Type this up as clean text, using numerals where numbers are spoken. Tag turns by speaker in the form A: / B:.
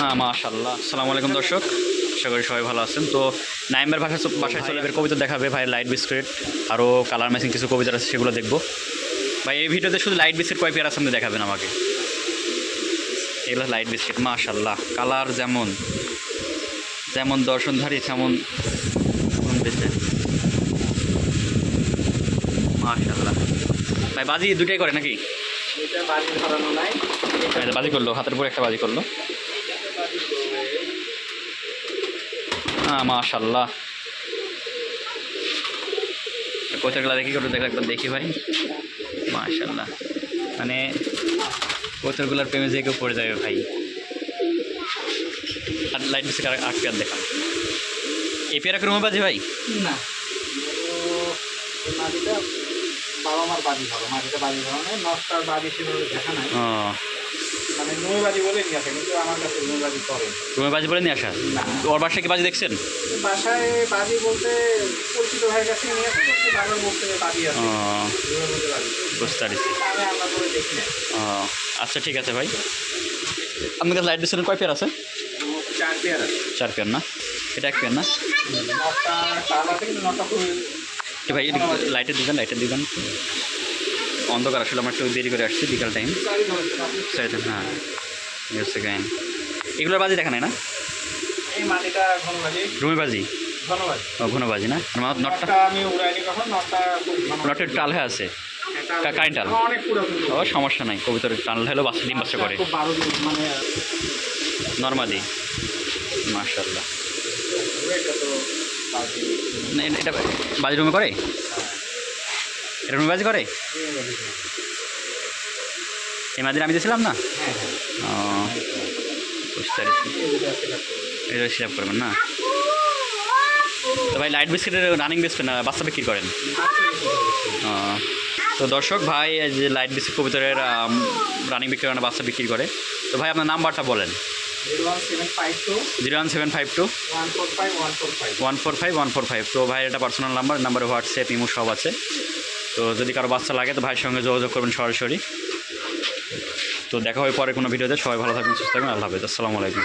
A: হ্যাঁ মাশাআল্লাহ। আসসালামু আলাইকুম দর্শক, আশা করি সবাই ভালো আছেন। তো নাইমের বাসায় চলে এবার কবিতা দেখাবে ভাই, লাইট বিস্কুট আরও কালার ম্যাচিং কিছু কবিতা আছে সেগুলো দেখবো ভাই। এই ভিডিওতে শুধু লাইট বিস্কুট কয় পেয়ার আছে আপনি দেখাবেন আমাকে। এগুলো লাইট বিস্কুট মাশাআল্লাহ, কালার যেমন যেমন দর্শনধারী তেমন বেঁচে মাশাআল্লাহ। ভাই বাজি দুটাই করে নাকি? বাজি করলো, হাতের উপর একটা বাজি করলো। হ্যাঁ মাশাআল্লাহ, কোথাগুলো দেখি করে দেখলে একবার দেখি ভাই। মাশাআল্লাহ, মানে কোথাগুলোর প্রেমে যে কেউ পড়ে যাবে ভাই। আর লাইট বেশি আট পেয়ার দেখান। এই পেয়ারা কি রুমে বাজি ভাই?
B: না, মাটিটা বাবা মার বাজি ভালো, মাটিটা বাজি ভালো নয়, নষ্টার বাজি সেভাবে দেখা নাই। মানে রুমে বাজি বলে নিয়ে আসে, কিন্তু আমার কাছে রুমে বাজি করে।
A: রুমে বাজি বলে নিয়ে আসা? ওর বাসায় কি বাজি দেখছেন?
B: বাসায় বাজি বলতে পরিচিত ভাইয়ের কাছে নিয়ে আসে, কিন্তু বাবার মুখ থেকে বাজি আছে।
A: বুঝতে পারছি।
B: আমি আমরা করে দেখি না।
A: আচ্ছা ঠিক আছে ভাই। আপনার কাছে লাইট দিচ্ছেন কয় পেয়ার আছে?
B: 4 পেয়ার আছে।
A: 4 পেয়ার না? এটা 1 পেয়ার না?
B: নটা তাল আছে, কিন্তু নটা ফুল।
A: ভাই লাইটের দিবেন অন্ধকার, আসলে আমরা একটু দেরি করে আসছি, বিকাল টাইম। হ্যাঁ হচ্ছে গাইন। এগুলোর বাজি দেখা নাই না?
B: এই মাটিটা ঘনবাজি,
A: রুমে বাজি,
B: ঘনবাজি।
A: ঘন বাজি না? নটটা
B: আমি উড়াইনি কখন,
A: নটের টাল হয়ে আছে, কারেন্ট টাল।
B: অনেক পুরাতন।
A: ও সমস্যা নাই, কবিতার টাল হলেও বাচ্চা ডিম বাচ্চা করে।
B: 12 মানে
A: নর্মালি মাশাআল্লাহ। এটা বাজি রুমে করে? এটা রুমে বাজি করে? এই মাদিন আমি দিয়েছিলাম না? বুঝতে পারছি। এটা সিলেক্ট করবেন না? তো ভাই লাইট বিস্কিটের রানিং বিস্কুট না বাচ্চা বিক্রি করেন? তো দর্শক ভাই, যে লাইট বিস্কিট কবিতরের রানিং বিক্রি করে, বাচ্চা বিক্রি করে। তো ভাই আপনার নাম্বারটা বলেন। 01752 145 145। তো ভাই এটা পার্সোনাল নাম্বারে হোয়াটসঅ্যাপ ইমো সব আছে। তো যদি কারো বাচ্চা লাগে তো ভাইয়ের সঙ্গে যোগাযোগ করবেন সরাসরি। তো দেখা হয় পরে কোনো ভিডিওতে। সবাই ভালো থাকবেন, সুস্থ থাকবেন, আল্লাহ হাফেজ, আসসালামু আলাইকুম।